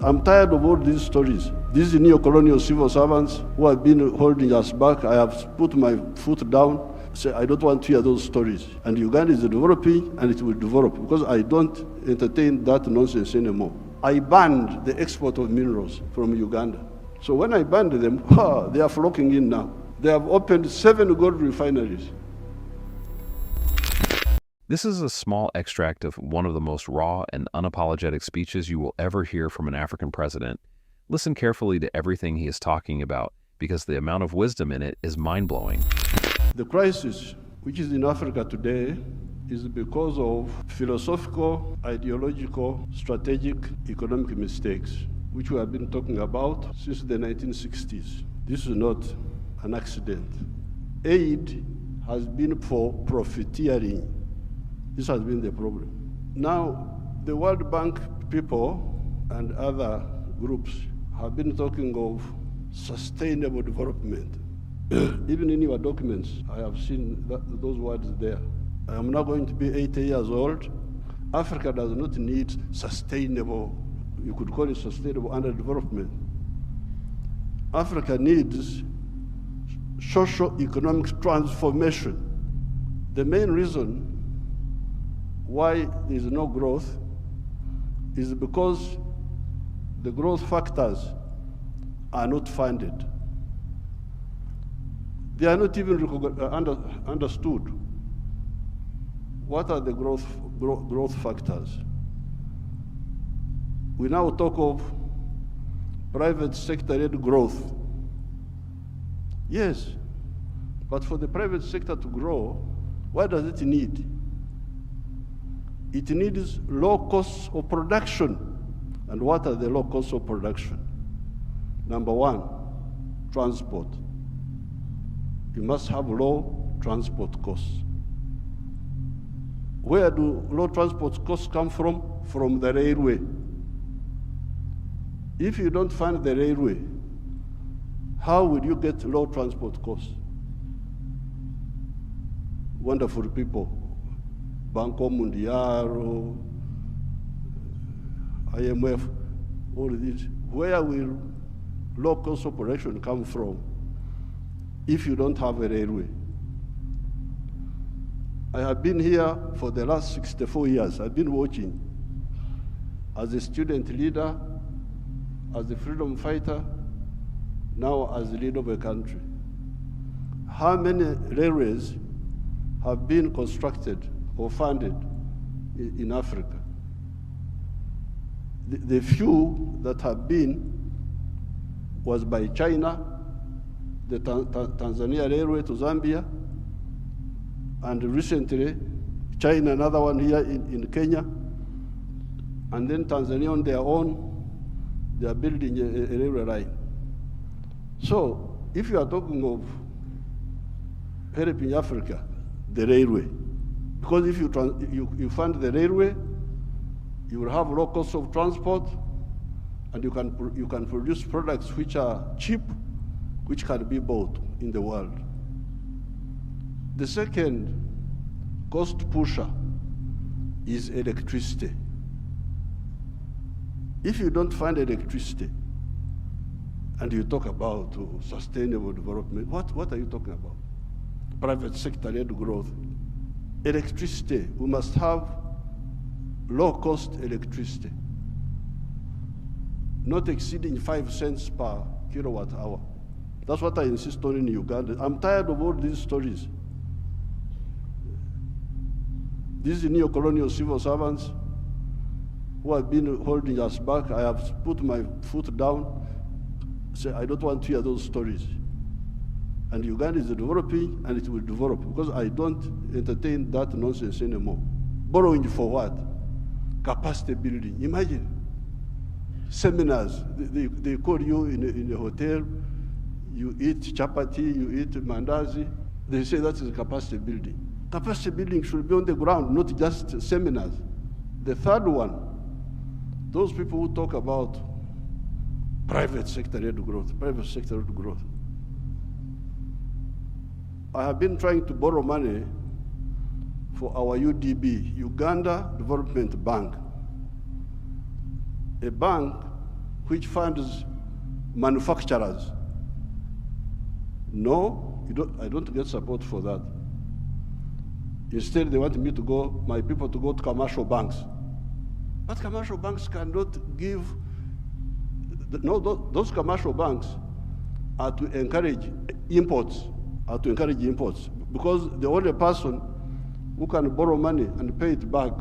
I'm tired of all these stories. These neo-colonial civil servants who have been holding us back, I have put my foot down. Say, I don't want to hear those stories. And Uganda is developing, and it will develop, because I don't entertain that nonsense anymore. I banned the export of minerals from Uganda. So when I banned them, they are flocking in now. They have opened 7 gold refineries. This is a small extract of one of the most raw and unapologetic speeches you will ever hear from an African president. Listen carefully to everything he is talking about, because the amount of wisdom in it is mind-blowing. The crisis which is in Africa today is because of philosophical, ideological, strategic, economic mistakes, which we have been talking about since the 1960s. This is not an accident. Aid has been for profiteering. This has been the problem. Now, the World Bank people and other groups have been talking of sustainable development. Even in your documents, I have seen those words there. I am now going to be 80 years old. Africa does not need sustainable, you could call it sustainable underdevelopment. Africa needs socio-economic transformation. The main reason why there is no growth is because the growth factors are not funded. They are not even understood. What are the growth factors? We now talk of private sector-led growth. Yes, but for the private sector to grow, what does it need? It needs low costs of production. And what are the low costs of production? Number one, transport. You must have low transport costs. Where do low transport costs come from? From the railway. If you don't fund the railway, how will you get low transport costs? Wonderful people. Banco Mundial, IMF, all of this. Where will low cost operation come from if you don't have a railway? I have been here for the last 64 years. I've been watching as a student leader, as a freedom fighter, now as the leader of a country. How many railways have been constructed or funded in Africa? The few that have been was by China, the Tanzania Railway to Zambia, and recently, China, another one here in Kenya, and then Tanzania on their own, they are building a railway line. So, if you are talking of helping Africa, the railway, because if you fund the railway, you will have low cost of transport, and you can produce products which are cheap, which can be bought in the world. The second cost pusher is electricity. If you don't find electricity, and you talk about sustainable development, what are you talking about? Private sector-led growth. Electricity, we must have low-cost electricity, not exceeding 5 cents per kilowatt hour. That's what I insist on in Uganda. I'm tired of all these stories. These neo-colonial civil servants who have been holding us back, I have put my foot down, say, I don't want to hear those stories. And Uganda is developing, and it will develop, because I don't entertain that nonsense anymore. Borrowing for what? Capacity building. Imagine seminars. They call you in a hotel, you eat chapati, you eat mandazi. They say that is capacity building. Capacity building should be on the ground, not just seminars. The third one, those people who talk about private sector-led growth, private sector-led growth. I have been trying to borrow money for our UDB, Uganda Development Bank, a bank which funds manufacturers. No, I don't get support for that. Instead, they want me to go, my people to go to commercial banks. But commercial banks cannot give, those commercial banks are to encourage imports, because the only person who can borrow money and pay it back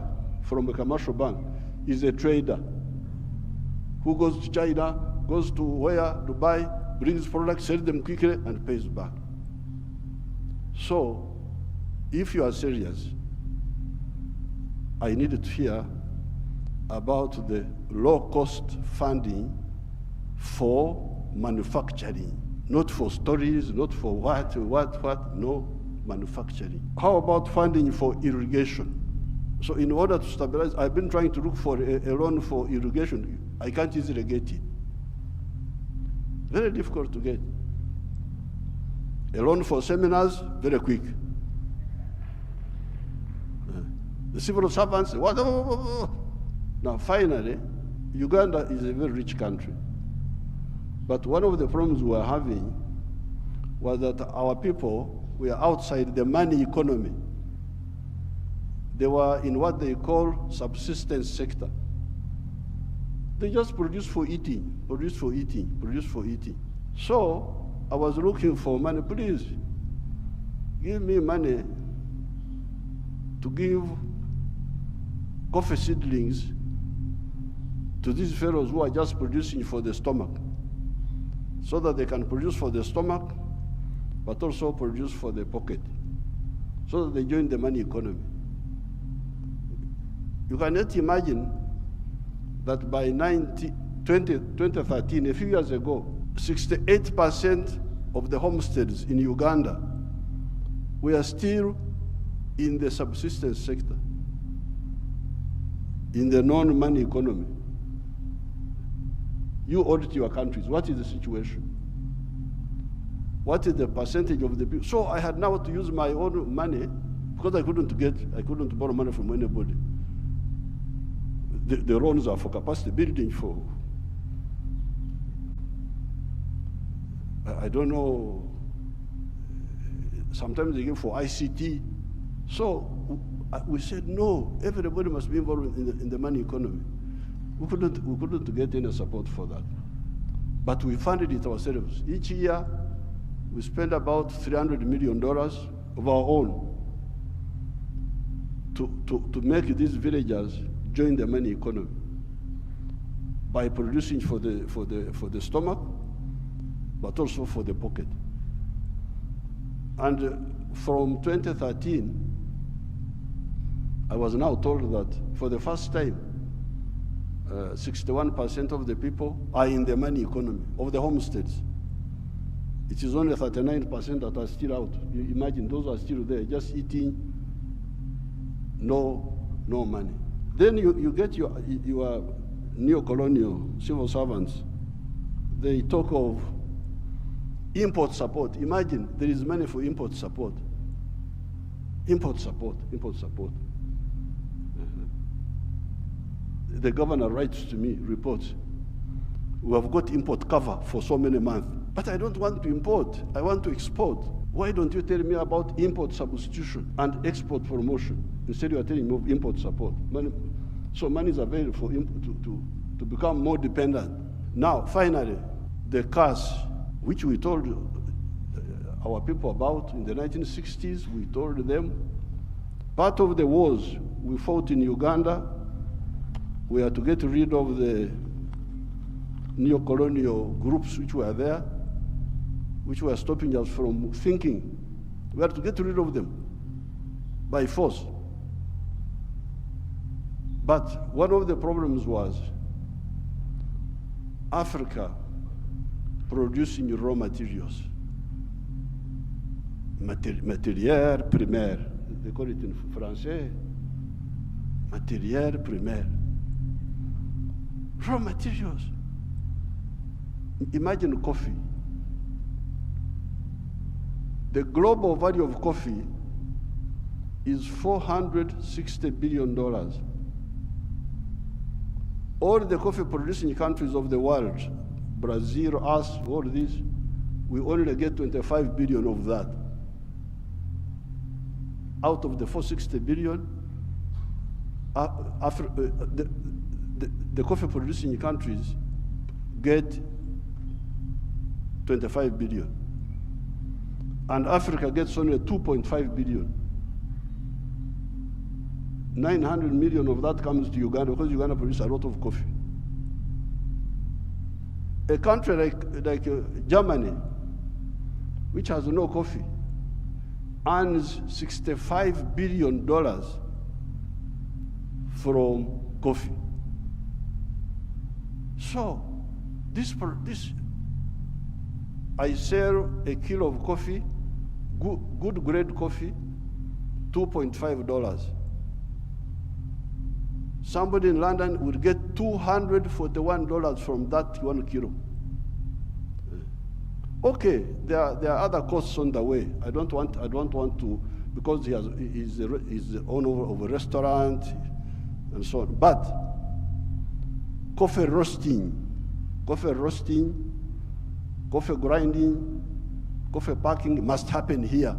from a commercial bank is a trader who goes to China, goes to where, Dubai, brings products, sells them quickly, and pays back. So, if you are serious, I needed to hear about the low-cost funding for manufacturing, not for stories, not for what, no, manufacturing. How about funding for irrigation? So in order to stabilize, I've been trying to look for a loan for irrigation. I can't easily get it. Very difficult to get. A loan for seminars, very quick. The civil servants, what? Now finally, Uganda is a very rich country. But one of the problems we were having was that our people were outside the money economy. They were in what they call subsistence sector. They just produce for eating, produce for eating, produce for eating. So I was looking for money. Please give me money to give coffee seedlings to these fellows who are just producing for the stomach, so that they can produce for the stomach, but also produce for the pocket, so that they join the money economy. You cannot imagine that by 2013, a few years ago, 68% of the homesteads in Uganda were still in the subsistence sector, in the non-money economy. You audit your countries. What is the situation? What is the percentage of the people? So I had now to use my own money because I couldn't borrow money from anybody. The loans are for capacity building, for, I don't know, sometimes they give for ICT. So we said, no, everybody must be involved in the money economy. We couldn't get any support for that. But we funded it ourselves. Each year, we spend about $300 million of our own to make these villagers join the money economy by producing for the stomach, but also for the pocket. And from 2013, I was now told that for the first time, 61% of the people are in the money economy of the homesteads. It is only 39% that are still out. You imagine those are still there, just eating, no money. Then you get your neo-colonial civil servants. They talk of import support. Imagine there is money for import support. Import support. The governor writes to me, reports, we have got import cover for so many months. But I don't want to import, I want to export. Why don't you tell me about import substitution and export promotion? Instead you are telling me of import support. So money is available for to become more dependent. Now, finally, the curse, which we told our people about in the 1960s, we told them, part of the wars we fought in Uganda, we had to get rid of the neo-colonial groups which were there, which were stopping us from thinking. We had to get rid of them by force. But one of the problems was Africa producing raw materials, matière primaire. They call it in Français, matière primaire. Raw materials. Imagine coffee. The global value of coffee is $460 billion. All the coffee producing countries of the world, Brazil, us, all this, we only get 25 billion of that. Out of the 460 billion, the coffee producing countries get 25 billion. And Africa gets only 2.5 billion. 900 million of that comes to Uganda because Uganda produces a lot of coffee. A country like Germany, which has no coffee, earns $65 billion from coffee. So, I sell a kilo of coffee, good grade coffee, $2.5. Somebody in London would get $241 from that 1 kilo. Okay, there are other costs on the way. I don't want to, because he's the owner of a restaurant and so on. But coffee roasting, coffee grinding, coffee packing must happen here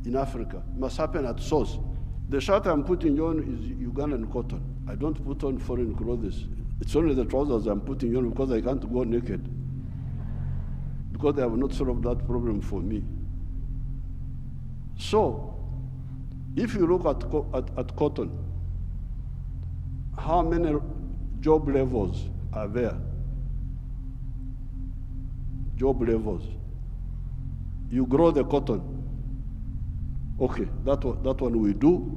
in Africa. Must happen at source. The shirt I'm putting on is Ugandan cotton. I don't put on foreign clothes. It's only the trousers I'm putting on because I can't go naked. Because they have not solved that problem for me. So, if you look at cotton, how many job levels are there? Job levels. You grow the cotton. Okay, that one we do.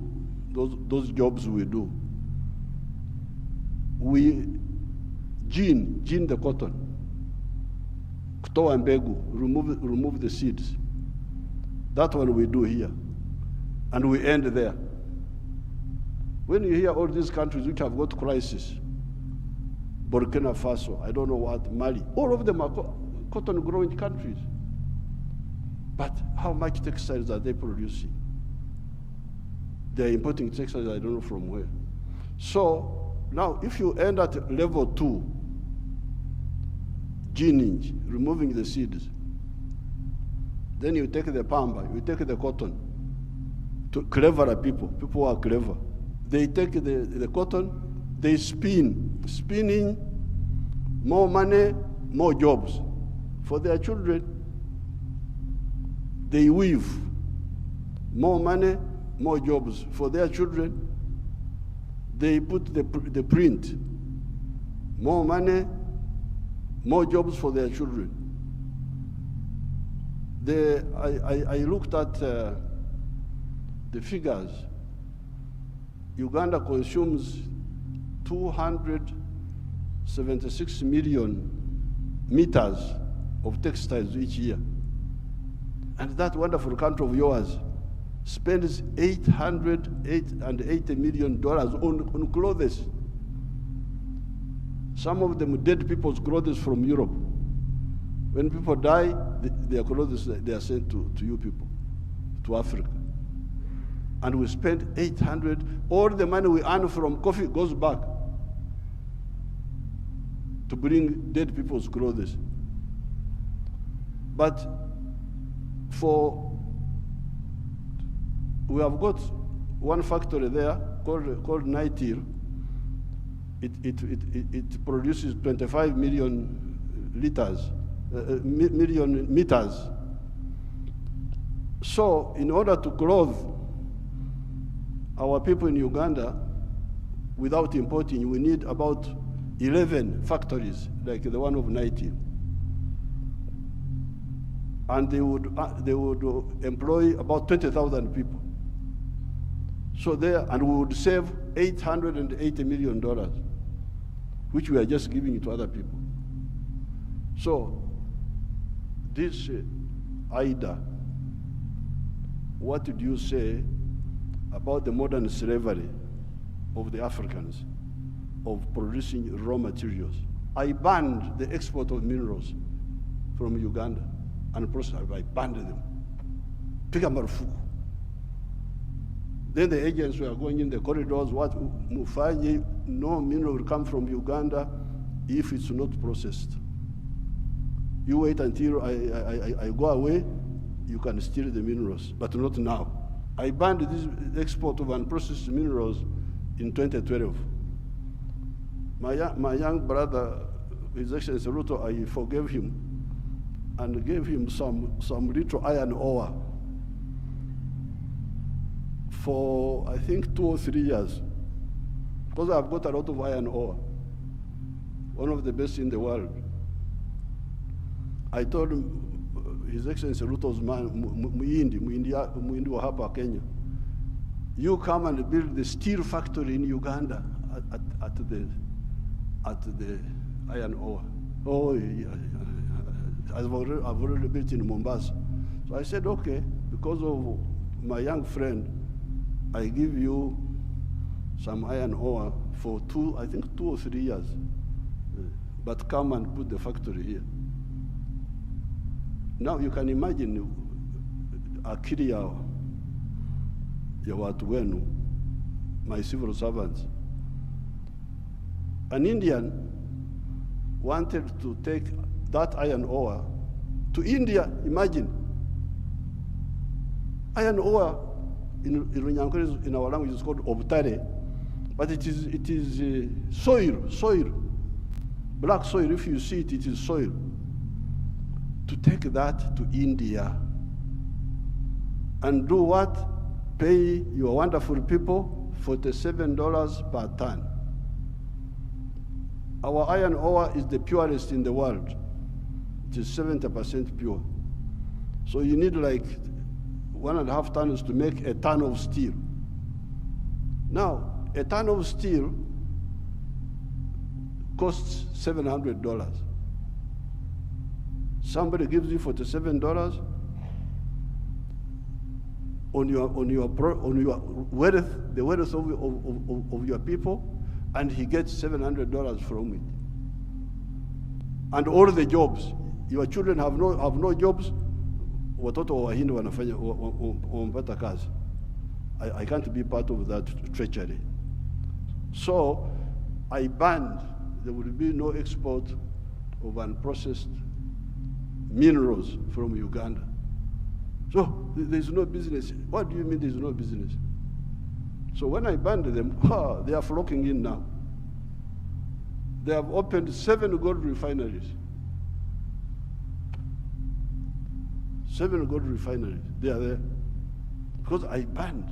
Those jobs we do. We gene the cotton. Kutoa mbegu, remove the seeds. That one we do here. And we end there. When you hear all these countries which have got crisis, Burkina Faso, I don't know what, Mali, all of them are cotton growing countries. But how much textiles are they producing? They're importing textiles, I don't know from where. So now if you end at level 2, gening, removing the seeds, then you take the pamba, you take the cotton, to cleverer people who are clever. They take the cotton, they spinning, more money, more jobs for their children. They weave, more money, more jobs for their children. They put the print, more money, more jobs for their children. I looked at the figures. Uganda consumes 276 million meters of textiles each year. And that wonderful country of yours spends $880 million on clothes. Some of them dead people's clothes from Europe. When people die, their clothes, they are sent to you people, to Africa. And we spend 800, all the money we earn from coffee goes back to bring dead people's clothes. But we have got one factory there called Nitil. It produces 25 million million meters. So in order to clothe our people in Uganda without importing, we need about 11 factories like the one of Nitil. And they would employ about 20,000 people. So and we would save $880 million, which we are just giving to other people. So this Ida, what did you say about the modern slavery of the Africans, of producing raw materials? I banned the export of minerals from Uganda and process. I banned them. Piga marufuku. Then the agents were going in the corridors, what Mufanyi, no mineral will come from Uganda if it's not processed. You wait until I go away, you can steal the minerals, but not now. I banned this export of unprocessed minerals in 2012. My young brother, His Excellency Ruto, I forgave him and gave him some little iron ore for, I think, 2 or 3 years, because I've got a lot of iron ore, one of the best in the world. I told him, His Excellency Ruto's man, Muindi wa hapa Kenya, you come and build the steel factory in Uganda at the iron ore. Oh, yeah, I've already built in Mombasa. So I said, okay, because of my young friend, I give you some iron ore for 2 or 3 years, but come and put the factory here. Now you can imagine akili ya watu wenu, my civil servants. An Indian wanted to take that iron ore to India, imagine. Iron ore in Runyankore, in our language, is called obtare, but it is soil, black soil. If you see it, it is soil. To take that to India and do what? Pay your wonderful people $47 per ton. Our iron ore is the purest in the world. It is 70% pure. So you need like 1.5 tons to make a ton of steel. Now, a ton of steel costs $700. Somebody gives you $47 on your wealth, the wealth of your people, and he gets $700 from it. And all the jobs, your children have no jobs. Watoto wa Wahindi wanafanya wampata kazi. I can't be part of that treachery. So I banned, there will be no export of unprocessed minerals from Uganda. So there's no business. What do you mean there's no business? So when I banned them, they are flocking in now. They have opened 7 gold refineries. 7 gold refineries, they are there. Because I banned.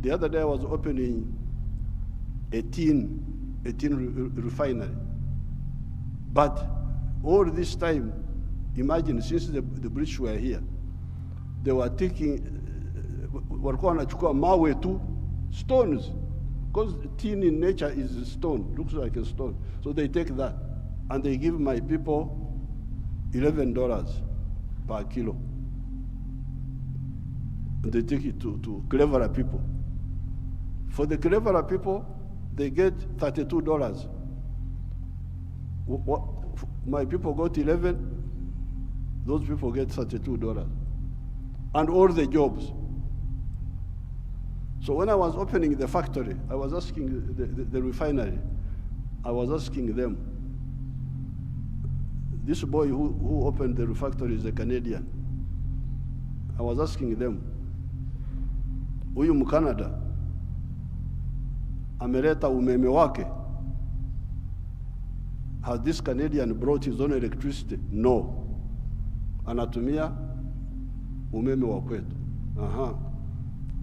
The other day I was opening a tin refinery. But all this time, imagine, since the British were here, they were taking, walikuwa wanachukua mawe tu, stones, because tin in nature is a stone, looks like a stone. So they take that, and they give my people $11 per kilo. And they take it to cleverer people. For the cleverer people, they get $32. My people got 11, those people get $32. And all the jobs. So when I was opening the factory, I was asking the refinery, I was asking them, this boy who opened the factory is a Canadian. I was asking them, huyu Mkanada ameleta umeme wake? Has this Canadian brought his own electricity? No. Anatumia umeme wa kwetu.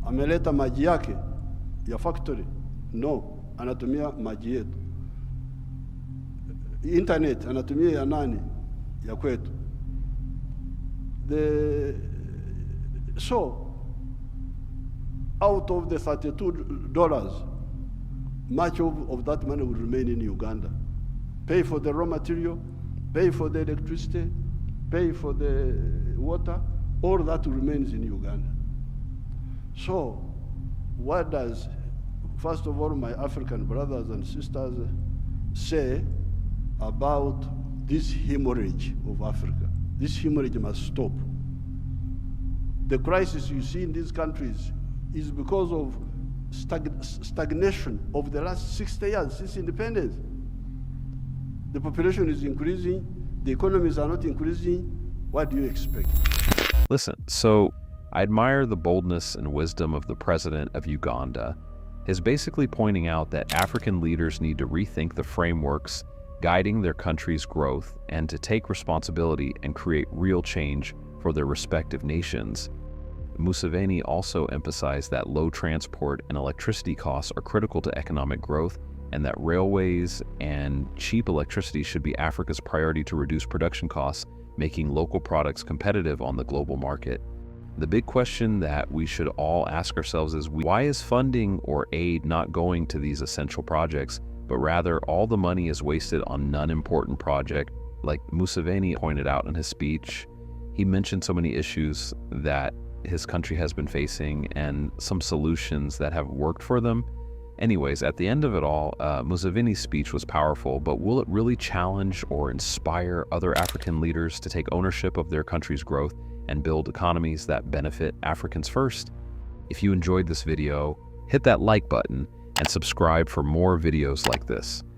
Ameleta maji yake ya factory? No. Anatumia maji yetu. Internet anatumia ya nani? Ya kwetu. So, out of the $32, much of that money will remain in Uganda. Pay for the raw material, pay for the electricity, pay for the water, all that remains in Uganda. So, what does, first of all, my African brothers and sisters say about this hemorrhage of Africa? This hemorrhage must stop. The crisis you see in these countries is because of stagnation over the last 60 years since independence. The population is increasing, the economies are not increasing. What do you expect? Listen, so I admire the boldness and wisdom of the president of Uganda. He's basically pointing out that African leaders need to rethink the frameworks guiding their country's growth and to take responsibility and create real change for their respective nations. Museveni also emphasized that low transport and electricity costs are critical to economic growth and that railways and cheap electricity should be Africa's priority to reduce production costs, making local products competitive on the global market. The big question that we should all ask ourselves is, why is funding or aid not going to these essential projects, but rather all the money is wasted on non-important projects? Like Museveni pointed out in his speech, he mentioned so many issues that his country has been facing and some solutions that have worked for them. Anyways, at the end of it all, Museveni's speech was powerful, but will it really challenge or inspire other African leaders to take ownership of their country's growth and build economies that benefit Africans first? If you enjoyed this video, hit that like button and subscribe for more videos like this.